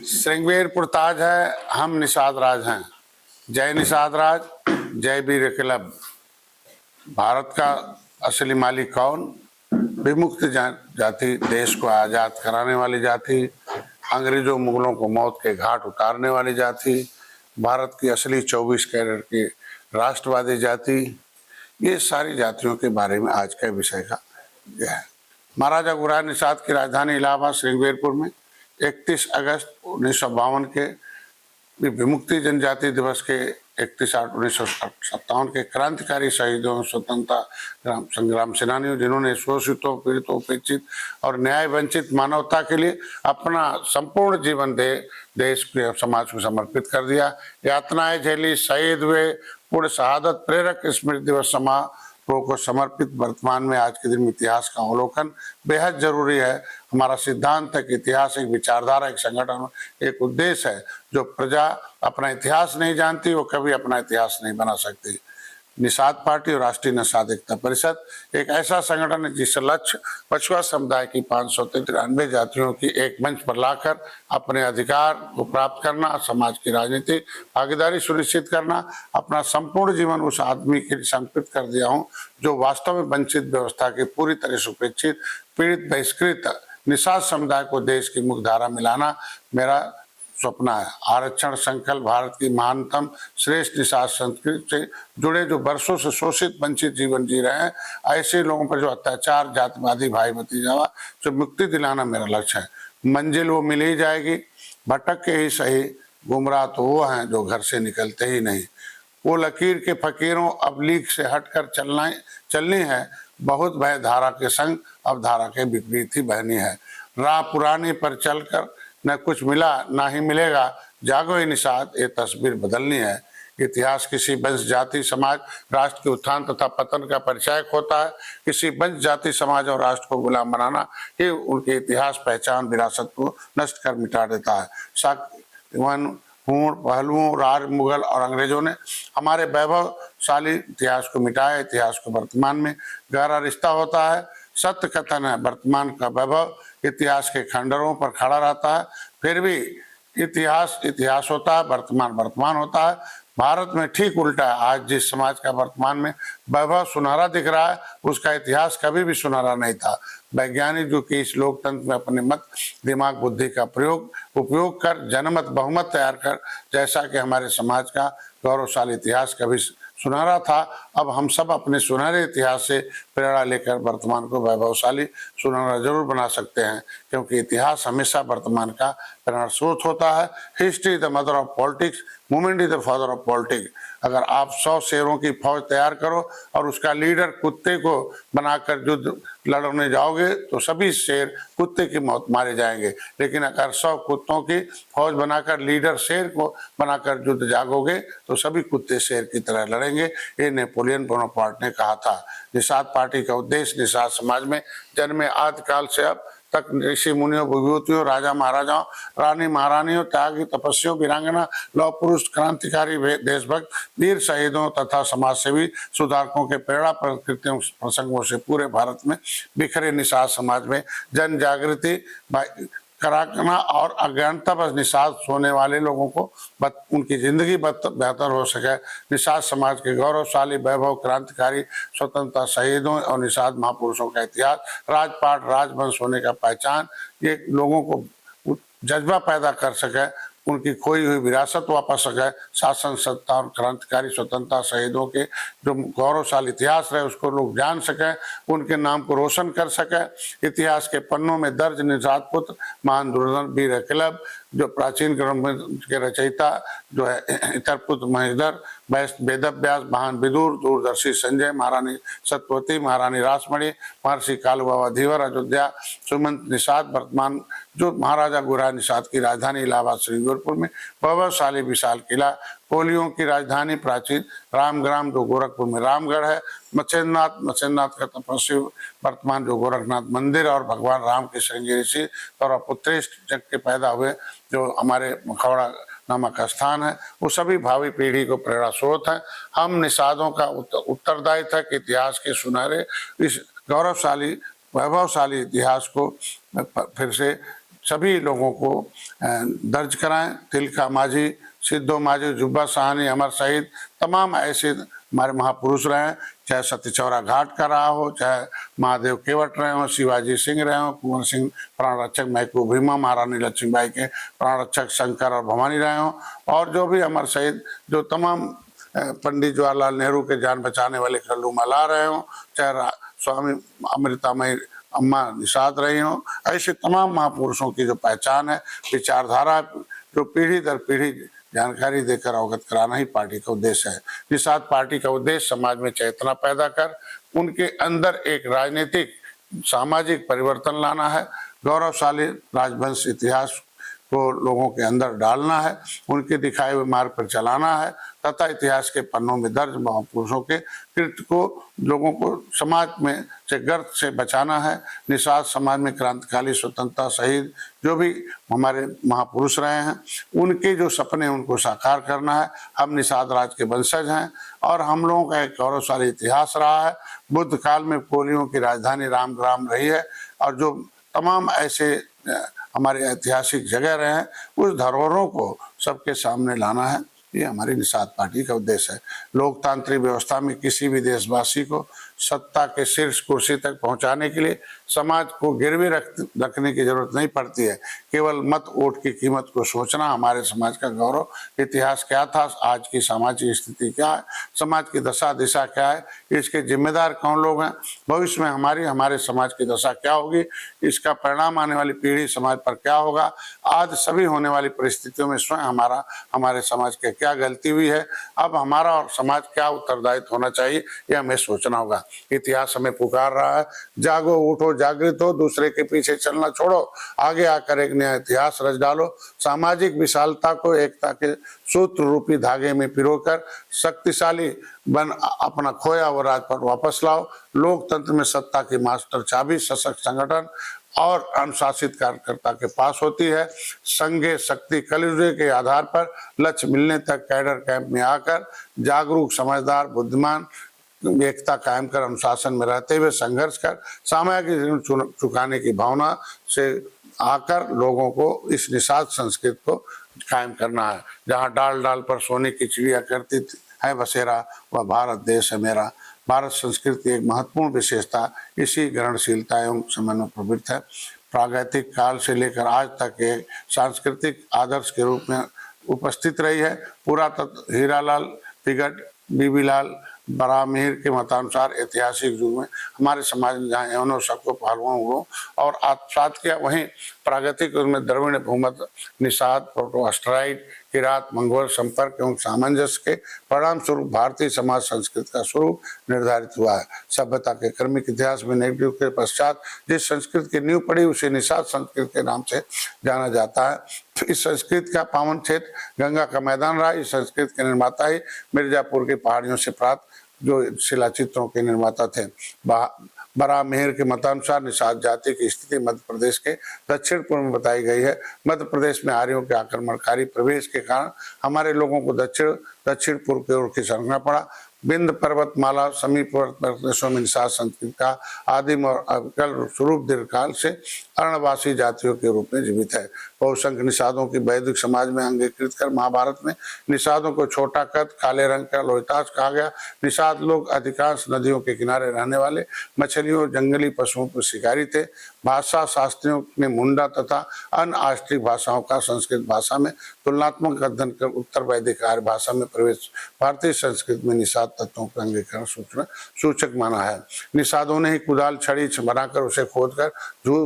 श्रृंगवीरपुर ताज है, हम निषाद राज हैं। जय निषाद राज, जय वीर क्लब। भारत का असली मालिक कौन? विमुक्त जाति, देश को आजाद कराने वाली जाति, अंग्रेजों मुगलों को मौत के घाट उतारने वाली जाति, भारत की असली 24 कैरेट की राष्ट्रवादी जाति। ये सारी जातियों के बारे में आज का विषय का यह है। महाराजा गुरार निषाद की राजधानी इलाहाबाद श्रृंगवीरपुर में 31 अगस्त 1952 के विमुक्ति जनजाति दिवस के 31/8/1957 के क्रांतिकारी शहीदों, स्वतंत्रता संग्राम सेनानियों, जिन्होंने शोषितों, पीड़ितों, उपेक्षित और न्याय वंचित मानवता के लिए अपना संपूर्ण जीवन देश के समाज को समर्पित कर दिया, यातनाएं झेली, शहीद हुए, पूर्ण शहादत प्रेरक स्मृति दिवस समारोह को समर्पित वर्तमान में आज के दिन में इतिहास का अवलोकन बेहद जरूरी है। हमारा सिद्धांत है कि इतिहास एक विचारधारा, एक संगठन, एक उद्देश्य है। जो प्रजा अपना इतिहास नहीं जानती वो कभी अपना इतिहास नहीं बना सकती। निषाद पार्टी और राष्ट्रीय निषाद एकता परिषद एक ऐसा संगठन है जिसका लक्ष्य पछुआ समुदाय की 593 जातियों की एक मंच पर लाकर अपने अधिकार को प्राप्त करना, समाज की राजनीतिक भागीदारी सुनिश्चित करना। अपना संपूर्ण जीवन उस आदमी के लिए समर्पित कर दिया हूँ जो वास्तव में वंचित व्यवस्था के पूरी तरह से उपेक्षित, पीड़ित, बहिष्कृत निषाद समुदाय को देश की मुख्य धारा मिलाना मेरा स्वप्न है। आरक्षण संकल्प भारत की महानतम श्रेष्ठ निषाद संस्कृति से जुड़े जो वर्षों से शोषित वंचित जीवन जी रहे हैं, ऐसे लोगों पर जो अत्याचार, जातिवादी भाई भतीजावा जो मुक्ति दिलाना मेरा लक्ष्य है। मंजिल वो मिल ही जाएगी, भटक के ही सही, गुमराह तो वो हैं जो घर से निकलते ही नहीं। वो लकीर के फकीरों अब लीक से हटकर चलनी है, बहुत भय धारा के संग अब धारा के विपरीत ही बहनी है। राह पुरानी पर चलकर न कुछ मिला ना ही मिलेगा, जागो ही निषाद, ये तस्वीर बदलनी है। इतिहास किसी वंश, जाति, समाज, राष्ट्र के उत्थान तथा पतन का परिचायक होता है। किसी वंश, जाति, समाज और राष्ट्र को गुलाम बनाना ही उनके इतिहास, पहचान, विरासत को नष्ट कर मिटा देता है। पहलुओं, राज, मुगल और अंग्रेजों ने हमारे वैभवशाली इतिहास को मिटाया। इतिहास को वर्तमान में गहरा रिश्ता होता है। सत्य कथन है, वर्तमान का वैभव इतिहास के खंडरों पर खड़ा रहता है। फिर भी इतिहास होता है, वर्तमान होता है। भारत में ठीक उल्टा है। आज जिस समाज का वर्तमान में वैभव सुनहरा दिख रहा है, उसका इतिहास कभी भी सुनहरा नहीं था। वैज्ञानिक जो कि इस लोकतंत्र में अपने मत, दिमाग, बुद्धि का उपयोग कर जनमत, बहुमत तैयार कर, जैसा कि हमारे समाज का गौरवशाली इतिहास कभी सुनहरा था, अब हम सब अपने सुनहरे इतिहास से प्रेरणा लेकर वर्तमान को वैभवशाली सुनहरा जरूर बना सकते हैं, क्योंकि इतिहास हमेशा वर्तमान का प्रेरणा स्रोत होता है। History the mother of politics, movement is the father of politics. अगर आप 100 शेरों की फौज तैयार करो और उसका लीडर कुत्ते को बनाकर युद्ध लड़ने जाओगे तो सभी शेर कुत्ते की मौत मारे जाएंगे। लेकिन अगर 100 कुत्तों की फौज बनाकर लीडर शेर को बनाकर युद्ध जागोगे तो सभी कुत्ते शेर की तरह लड़ेंगे। ये नेपोलियन बोनापार्ट ने कहा था। निषाद पार्टी का उद्देश्य निषाद समाज में जन्मे आदिकाल से अब तक ऋषि मुनियों, विभूतियों, राजा महाराजाओं, रानी महारानियों, त्यागी, तपस्वियों, वीरांगना, लौह पुरुष, क्रांतिकारी, देशभक्त, वीर शहीदों तथा समाजसेवी सुधारकों के प्रेरणा प्रकृतियों प्रसंगों से पूरे भारत में बिखरे निषाद समाज में जन जागृति कराना और अज्ञानता पर निषाद सोने वाले लोगों को उनकी जिंदगी बेहतर हो सके। निषाद समाज के गौरवशाली वैभव, क्रांतिकारी, स्वतंत्रता शहीदों और निषाद महापुरुषों का इतिहास, राजपाट, राजवंश होने का पहचान, ये लोगों को जज्बा पैदा कर सके, उनकी खोई हुई विरासत वापस सके, शासन, सत्ता और क्रांतिकारी स्वतंत्रता शहीदों के जो गौरवशाली इतिहास रहे उसको लोग जान सके, उनके नाम को रोशन कर सके। इतिहास के पन्नों में दर्ज निषाद पुत्र महान दुर्योधन, वीर क्लब जो प्राचीन ग्रंथ के रचयिता जो है इतरपुत्र महेश्वर, वेदव्यास, महान विदुर, दूरदर्शी संजय, महारानी सत्यवती, महारानी रासमणि, महर्षि कालू बाबा धीवर, अयोध्या सुमंत निषाद, वर्तमान जो महाराजा गुरार निषाद की राजधानी इलाहाबाद श्रृंगवीरपुर में वैभवशाली विशाल किला, कोलियों की राजधानी प्राचीन रामग्राम जो गोरखपुर में रामगढ़ है, मत्स्यनाथ का तपस्वी वर्तमान जो गोरखनाथ मंदिर और भगवान राम के श्रृंगी ऋषि और पुत्रेष्ठ जग के पैदा हुए जो हमारे मखौड़ा नामक स्थान है, वो सभी भावी पीढ़ी को प्रेरणा स्रोत है। हम निषादों का उत्तरदायित्व है कि इतिहास के सुनहरे इस गौरवशाली वैभवशाली इतिहास को फिर से सभी लोगों को दर्ज कराएं। तिलका माझी, सिद्धो माझी, जुब्बा साहनी, अमर शहीद, तमाम ऐसे हमारे महापुरुष रहे हैं, चाहे सतीचौरा घाट का रहा हो, चाहे महादेव केवट रहे हो, शिवाजी सिंह रहे हो, कुंवर सिंह प्राण रक्षक, महबूब भीमा, महारानी लक्ष्मीबाई के प्राण रक्षक शंकर और भवानी रहे हो, और जो भी अमर शहीद, जो तमाम पंडित जवाहरलाल नेहरू के जान बचाने वाले कल्लू मला रहे हो, चाहे स्वामी अमृतामयी अम्मा निषाद रही हो, ऐसे तमाम महापुरुषों की जो पहचान है, विचारधारा, जो पीढ़ी दर पीढ़ी जानकारी देकर अवगत कराना ही पार्टी का उद्देश्य है। निषाद पार्टी का उद्देश्य समाज में चेतना पैदा कर उनके अंदर एक राजनीतिक सामाजिक परिवर्तन लाना है, गौरवशाली राजवंश इतिहास को लोगों के अंदर डालना है, उनके दिखाए हुए मार्ग पर चलाना है तथा इतिहास के पन्नों में दर्ज महापुरुषों के कृत्य को लोगों को समाज में से गर्त से बचाना है। निषाद समाज में क्रांतिकाली स्वतंत्रता शहीद जो भी हमारे महापुरुष रहे हैं, उनके जो सपने उनको साकार करना है। हम निषाद राज के वंशज हैं और हम लोगों का एक गौरवशाली इतिहास रहा है। बुद्ध काल में कोलियों की राजधानी रामग्राम रही है और जो तमाम ऐसे हमारे ऐतिहासिक जगह रहे हैं, उस धरोहरों को सबके सामने लाना है। ये हमारी निषाद पार्टी का उद्देश्य है। लोकतांत्रिक व्यवस्था में किसी भी देशवासी को सत्ता के शीर्ष कुर्सी तक पहुंचाने के लिए समाज को गिरवी रखने की जरूरत नहीं पड़ती है। केवल मत वोट की कीमत को सोचना हमारे समाज का गौरव, इतिहास क्या था, आज की सामाजिक स्थिति क्या है, समाज की दशा दिशा क्या है, इसके जिम्मेदार कौन लोग हैं, भविष्य में हमारे समाज की दशा क्या होगी, इसका परिणाम आने वाली पीढ़ी समाज पर क्या होगा, आज सभी होने वाली परिस्थितियों में स्वयं हमारे समाज के क्या गलती हुई है, अब हमारा और समाज क्या उत्तरदायित्व होना चाहिए, यह हमें सोचना होगा। इतिहास हमें पुकार रहा है, जागो, उठो, जागृत हो, दूसरे के पीछे चलना छोड़ो, आगे आकर एक नया इतिहास रच डालो। सामाजिक विशालता को एकता के सूत्र रूपी धागे में पिरोकर शक्तिशाली बन अपना खोया हुआ राजपथ वापस लाओ। लोकतंत्र में सत्ता की मास्टर चाबी सशक्त संगठन और अनुशासित कार्यकर्ता के पास होती है। संघे शक्ति कलयुग के आधार पर लक्ष्य मिलने तक कैडर कैंप में आकर जागरूक, समझदार, बुद्धिमान, एकता कायम कर अनुशासन में रहते हुए संघर्ष कर सामाजिक ऋण चुकाने की भावना से आकर लोगों को इस निषाद संस्कृति को कायम करना है। जहाँ डाल डाल पर सोने की चिड़िया करती है बसेरा, वह भारत देश है मेरा। भारत संस्कृति एक महत्वपूर्ण विशेषता इसी ग्रहणशीलता एवं समन्वय प्रवृत्त है। प्रागैतिक काल से लेकर आज तक एक सांस्कृतिक आदर्श के रूप में उपस्थित रही है। पुरातत्व हीरालाल तिगट, बीबीलाल बरामीर के मतानुसार ऐतिहासिक युग में हमारे समाज में जहाँ यौनों सबको पहलुओं हुआ और आत्मसात किया, वहीं प्रागैतिक युग में द्रविड़, भूमध्य, निषाद, प्रोटो अस्ट्राइड, किरात, मंगोल संपर्क एवं सामंजस्य के परिणाम स्वरूप भारतीय समाज संस्कृति का स्वरूप निर्धारित हुआ है। सभ्यता के क्रमिक इतिहास में नेगेटिव के पश्चात जिस संस्कृति की नींव पड़ी उसे निषाद संस्कृति के नाम से जाना जाता है। इस संस्कृति का पावन क्षेत्र गंगा का मैदान रहा। इस संस्कृति के निर्माता ही मिर्जापुर की पहाड़ियों से प्राप्त जो शिलाचित्रों के निर्माता थे। बरामीर के मतानुसार निषाद जाति की स्थिति मध्य प्रदेश के दक्षिण पूर्व में बताई गई है। मध्य प्रदेश में आर्यों के आक्रमणकारी प्रवेश के कारण हमारे लोगों को दक्षिण पूर्व की ओर खिसकना पड़ा। बिंद पर्वतमाला समीप प्रदेशों में निषाद संस्कृति का आदिम और अविकल स्वरूप दीर्घकाल से अरणवासी जातियों के रूप में जीवित है। बहुसंख्य निषादों की वैदिक समाज में अंगीकृत कर महाभारत में निषादों को छोटा कद, काले रंग का लोहिताश कहा गया। निषाद लोग अधिकांश नदियों के किनारे रहने वाले मछलियों, जंगली पशुओं पर शिकारी थे। भाषा शास्त्रियों ने मुंडा तथा अन्य आष्ट्रिक भाषाओं का संस्कृत भाषा में तुलनात्मक अध्ययन कर उत्तर वैदिक आर्य भाषा में प्रवेश भारतीय संस्कृति में निषाद तत्वों का अंगीकरण सूचक माना है। निषादों ने ही कुदाल, छड़ी बनाकर उसे खोदकर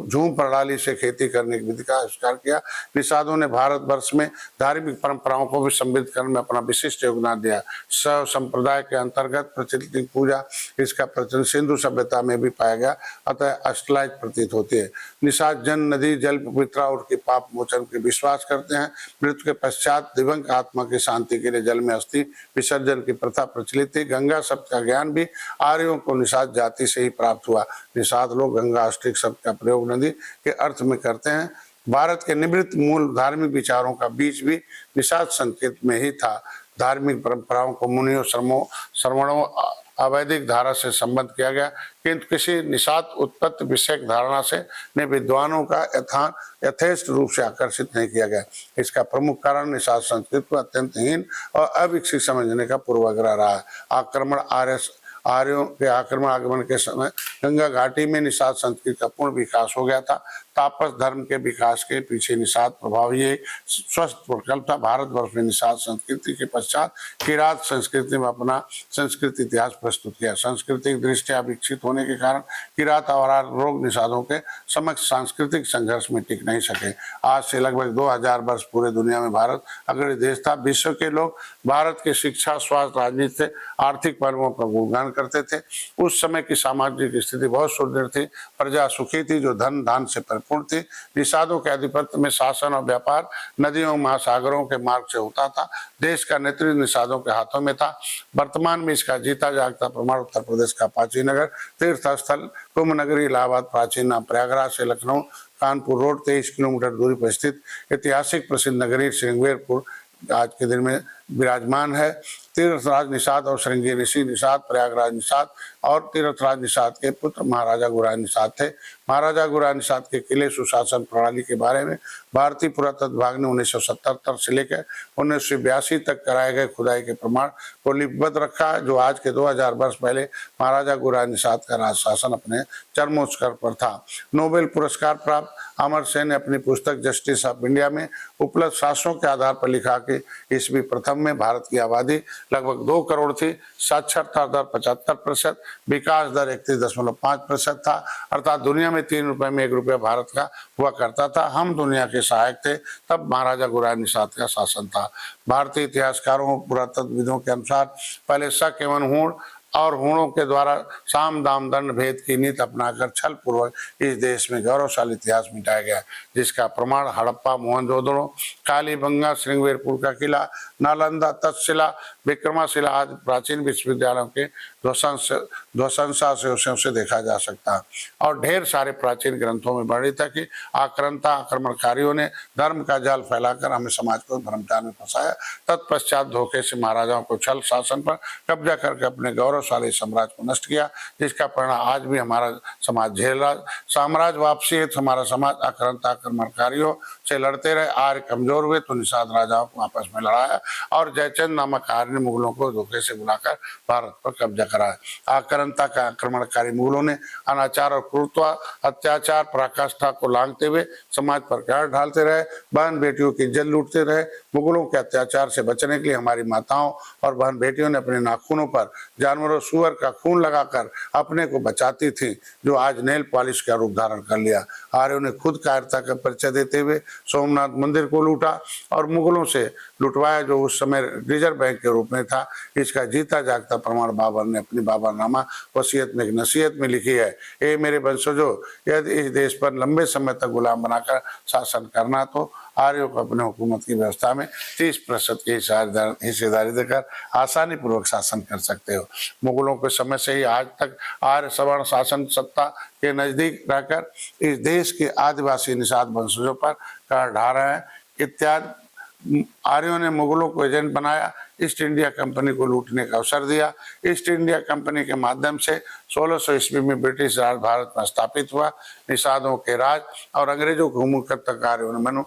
झूम प्रणाली से खेती करने की विधि का आविष्कार किया। निषादों ने भारतवर्ष में धार्मिक परंपराओं को भी समृद्ध करने में अपना विशिष्ट योगदान दिया। शैव संप्रदाय के अंतर्गत प्रचलित पूजा इसका प्रचलन सिंधु सभ्यता में भी पाया गया, अतः अष्टलायित प्रतीत होती है। निषाद जन, नदी, जल, पवित्रा और के पाप मोचन के विश्वास करते हैं। मृत्यु के पश्चात दिवंगत आत्मा की शांति के लिए जल में अस्थि विसर्जन की प्रथा प्रचलित थी। गंगा शब्द का ज्ञान भी आर्यों को निषाद जाति से ही प्राप्त हुआ। निषाद लोग गंगा अष्टिक शब्द का प्रयोग नदी के अर्थ में करते हैं। भारत के निवृत्त मूल धार्मिक विचारों का बीज भी निषाद संस्कृत में ही था। धार्मिक परंपराओं को मुनियों, श्रवणों अवैधिक धारा से संबद्ध किया गया, किंतु किसी निषाद उत्पत्ति विषयक धारणा से ने विद्वानों का यथेष्ट रूप से आकर्षित नहीं किया गया। इसका प्रमुख कारण निषाद संस्कृति को अत्यंत हीन और अविकसित समझने का पूर्वाग्रह रहा है। आर्यों के आगमन के समय गंगा घाटी में निषाद संस्कृति का पूर्ण विकास हो गया था। तापस धर्म के विकास के पीछे निषाद प्रभाव ही एक स्वस्थ प्रकल्प था। भारतवर्ष में निषाद संस्कृति के पश्चात किरात संस्कृति में अपना संस्कृति इतिहास प्रस्तुत किया। सांस्कृतिक दृष्टिया विकसित होने के कारण किरात और रोग निषादों के समक्ष सांस्कृतिक संघर्ष में टिक नहीं सके। आज से लगभग 2000 वर्ष पूरे दुनिया में भारत अग्रणी देश था। विश्व के लोग भारत के शिक्षा, स्वास्थ्य, राजनीति से आर्थिक पहलुओं का गुणगान करते थे। उस समय की सामाजिक स्थिति बहुत सुदृढ़ थी। प्रजा सुखी थी जो धन धान से पूर्ण थी। निषादों के आधिपत्य में शासन और व्यापार नदियों, महासागरों के मार्ग से होता था। देश का नेतृत्व निषादों के हाथों में था। वर्तमान में इसका जीता जागता प्रमाण उत्तर प्रदेश का पाची नगर, तीर्थ स्थल कुंभ नगरी इलाहाबाद, प्राचीन नाम प्रयागराज से लखनऊ कानपुर रोड 23 किलोमीटर दूरी पर स्थित ऐतिहासिक प्रसिद्ध नगरी श्रृंगेरपुर आज के दिन में विराजमान है। तीर्थराज निषाद और श्रृंगी ऋषि निषाद प्रयागराज निषाद और तीर्थराज निषाद के पुत्र महाराजा गुरान निषाद थे। महाराजा गुरान निषाद के किले सुशासन प्रणाली के बारे में भारतीय पुरातत्व विभाग ने 1977 से लेकर 1982 तक कराए गए खुदाई के प्रमाण को लिपिबद्ध रखा है, जो आज के 2000 वर्ष पहले महाराजा गुरान निषाद का राज शासन अपने चरमोच्च पर था। नोबेल पुरस्कार प्राप्त अमर सेन ने अपनी पुस्तक जस्टिस ऑफ इंडिया में उपलब्ध साक्ष्यों के आधार पर लिखा कि ईस्वी प्रथम में भारत की आबादी लगभग 2 करोड़ थी। साक्षरता दर 75%, विकास दर 31.5% था, अर्थात दुनिया में 3 रुपए में 1 रुपया भारत का हुआ करता था। हम दुनिया के सहायक थे। तब महाराजा गुरान निषाद का शासन था। भारतीय इतिहासकारों पुरातत्वविदों के अनुसार पहले शक एवं हूण और हूणों के द्वारा साम दाम दंड भेद की नीति अपनाकर छल पूर्वक इस देश में गौरवशाली इतिहास मिटाया गया, जिसका प्रमाण हड़प्पा, मोहनजोदड़ो, कालीबंगा, श्रृंगेरपुर का किला, नालंदा, तक्षशिला, विक्रमशिला आदि प्राचीन विश्वविद्यालयों के ध्वंसावशेषों से देखा जा सकता है। और ढेर सारे प्राचीन ग्रंथों में वर्णित है कि आक्रमणकारियों ने धर्म का जाल फैलाकर हमें समाज को भ्रमचार में फंसाया। तत्पश्चात धोखे से महाराजाओं को छल शासन पर कब्जा करके अपने गौरवशाली साम्राज्य को नष्ट किया, जिसका परिणाम आज भी हमारा समाज झेल रहा। साम्राज्य वापसी हेतु हमारा समाज आक्रमणकारियों से लड़ते रहे। आर्य कमजोर हुए तो निषाद राजाओं को आपस में लड़ाया और जयचंद नामक आर्य ने मुगलों को धोखे से बुलाकर भारत पर कब्जा कराया। आक्रांता का आक्रमणकारी मुगलों ने अनाचार और क्रूरता, अत्याचार, पराकाष्ठा को लांघते हुए समाज पर कहर ढालते रहे। बहन बेटियों की इज्जत लूटते रहे। मुगलों के अत्याचार से बचने के लिए हमारी माताओं और बहन बेटियों ने अपने नाखूनों पर जानवरों सुअर का खून लगाकर अपने को बचाती थी, जो आज नेल पॉलिश का रूप धारण कर लिया। आर्यों ने खुद कायरता का परिचय देते हुए सोमनाथ मंदिर को लूटा और मुगलों से लुटवाया, जो उस समय रिजर्व बैंक के रूप में था। इसका जीता जागता प्रमाण बाबर ने अपनी बाबरनामा वसीयत में एक नसीहत में लिखी है। ए मेरे वंशजों, यदि इस देश पर लंबे समय तक गुलाम बनाकर शासन करना तो आर्यों को अपने हुकूमत की व्यवस्था में 30% की हिस्सेदारी देकर आसानी पूर्वक शासन कर सकते हो। मुगलों के समय से ही आज तक आर्य सवर्ण शासन सत्ता के नजदीक रहकर इस देश के आदिवासी निषाद वंशजों पर कहर ढा रहे हैं। इत्यादि आर्यों ने मुगलों को एजेंट बनाया, ईस्ट इंडिया कंपनी को लूटने का अवसर दिया। ईस्ट इंडिया कंपनी के माध्यम से 1600 ईस्वी में ब्रिटिश राज भारत में स्थापित हुआ। निषादों के राज और अंग्रेजों को मुकर तक आर्यों ने मनु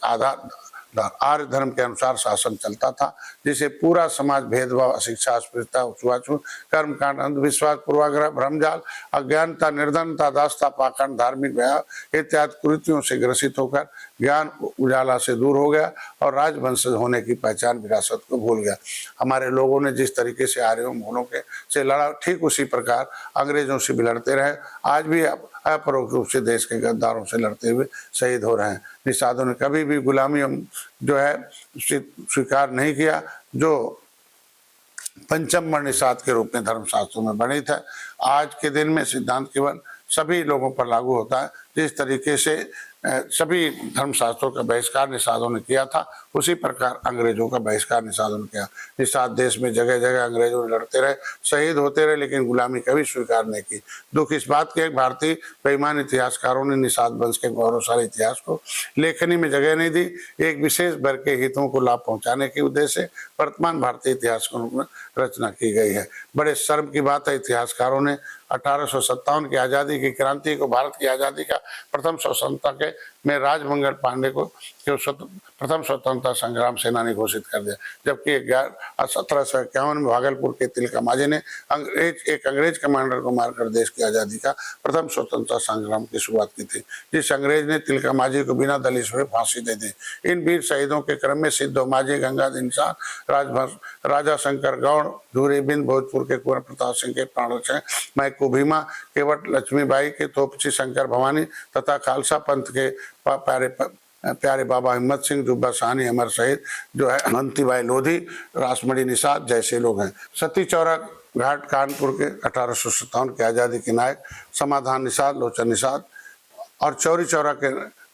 आधार आर्य धर्म के अनुसार शासन चलता था, जिसे पूरा समाज भेदभाव, अशिक्षा, अस्पृश्यता, छुआछूत, कर्मकांड, अंधविश्वास, पूर्वाग्रह, भ्रमजाल, अज्ञानता, निर्धनता, दास्ता, पाखंड, धार्मिक व्यय इत्यादि कुरीतियों से ग्रसित होकर ज्ञान उजाला से दूर हो गया और राजवंश होने की पहचान, विरासत को भूल गया। हमारे लोगों ने जिस तरीके से आर्यों मुगलों के से लड़ा, ठीक उसी प्रकार अंग्रेजों से भी लड़ते रहे। आज भी अपरोक्ष रूप से देश के गद्दारों से लड़ते हुए शहीद हो रहे हैं। निषादों ने कभी भी गुलामी जो है स्वीकार नहीं किया, जो पंचम वर्ण निषाद के रूप में धर्मशास्त्रों में वर्णित है। आज के दिन में सिद्धांत केवल सभी लोगों पर लागू होता है। जिस तरीके से सभी धर्मशास्त्रों का बहिष्कार निषादों ने किया था, उसी प्रकार अंग्रेजों का बहिष्कार निषादों ने किया। निषाद देश में जगह जगह अंग्रेजों ने लड़ते रहे, शहीद होते रहे, लेकिन गुलामी कभी स्वीकार नहीं की। दुख इस बात के, एक भारतीय बेईमान इतिहासकारों ने निषाद वंश के गौरवशाली इतिहास को लेखनी में जगह नहीं दी। एक विशेष वर्ग के हितों को लाभ पहुंचाने के उद्देश्य से वर्तमान भारतीय इतिहास की रचना की गई है। बड़े शर्म की बात है, इतिहासकारों ने 1857 की आज़ादी की क्रांति को भारत की आज़ादी का प्रथम स्वतंत्रता के में राजमंगल पांडे को प्रथम स्वतंत्रता संग्राम सेनानी घोषित कर दिया, जबकि 1751 में भागलपुर के तिलका मांझी ने एक अंग्रेज कमांडर को मारकर देश की आज़ादी का प्रथम स्वतंत्रता संग्राम की शुरुआत की थी, जिस अंग्रेज ने तिलका मांझी को बिना दलिश हुए फांसी दे दी। इन वीर शहीदों के क्रम में सिद्धो मांझी, गंगाधर निषाद, राजा शंकर गौड़, धूरी बिंद, भोजपुर के कुंवर प्रताप सिंह के प्राणरक्षक मैकू भीमा, केवट लक्ष्मीबाई के तोपची शंकर भवानी तथा खालसा पंथ के प्यारे बाबा हिम्मत सिंह, जुब्बा साहनी, अमर शहीद जो है बंतीबाई लोधी, रासमणी निषाद जैसे लोग हैं। सती चौरा घाट कानपुर के 1857 के आज़ादी के नायक समाधान निषाद, लोचन निषाद और चौरी चौरा के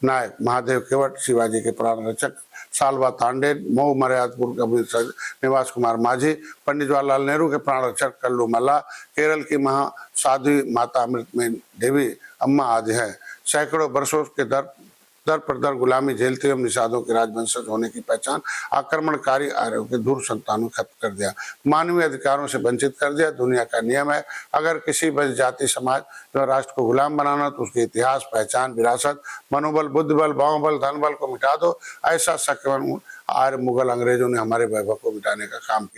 नायक महादेव केवट, शिवाजी के प्राण रक्षक सालवा तांडे, मऊ मर्यादपुर का निवास कुमार माझी, पंडित जवाहरलाल नेहरू के प्राण रक्षक कल्लू मल्ला, केरल की महासाध्वी माता अमृतमयी देवी अम्मा आदि है। सैकड़ों वर्षों के दर पर दर गुलामी झेलते हुए निषादों के राजवंशज होने की पहचान आक्रमणकारी आर्यों के दूर संतानों खत्म कर दिया, मानवीय अधिकारों से वंचित कर दिया। दुनिया का नियम है, अगर किसी बस जाति समाज या राष्ट्र को गुलाम बनाना तो उसके इतिहास, पहचान, विरासत, मनोबल, बुद्धिबल, बाहुबल, धनबल को मिटा दो। ऐसा शक्तिमान आर्य मुगल अंग्रेजों ने हमारे वैभव को मिटाने का काम किया।